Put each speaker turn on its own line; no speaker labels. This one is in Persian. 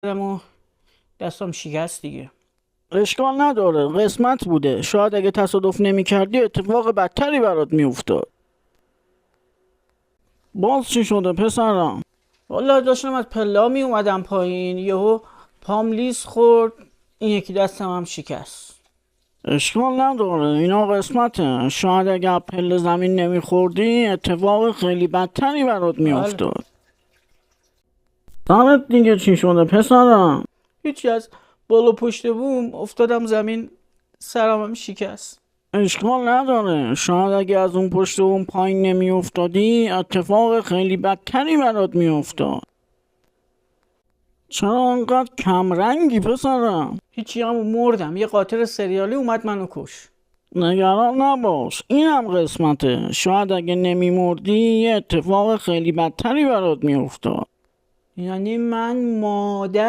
و دستم شکست دیگه.
اشکال نداره، قسمت بوده. شاید اگه تصادف نمی‌کردی اتفاق بدتری برات میافتاد. باز چی شده پسرم؟
والا داشتم از پلا می اومدم پایین، یهو پام لیز خورد، این یکی دستم هم شکست.
اشکال نداره، اینا قسمته. شاید اگه پله زمین نمیخوردی اتفاق خیلی بدتری برات
بله.
میافتاد. سرت دیگه چی شده پسرم؟
هیچی، از بالا پشت بوم افتادم زمین، سرم هم شکست.
اشکال نداره، شاید اگه از اون پشت اون پایین نمیافتادی اتفاق خیلی بدتری برات میافتاد. چرا انقدر کمرنگی پسرم؟
هیچی، هم مردم، یه قاتل سریالی اومد منو کش.
نگران نباش، اینم قسمته. شاید اگه نمیمردی یه اتفاق خیلی بدتری برات میافتاد.
یعنی من مادر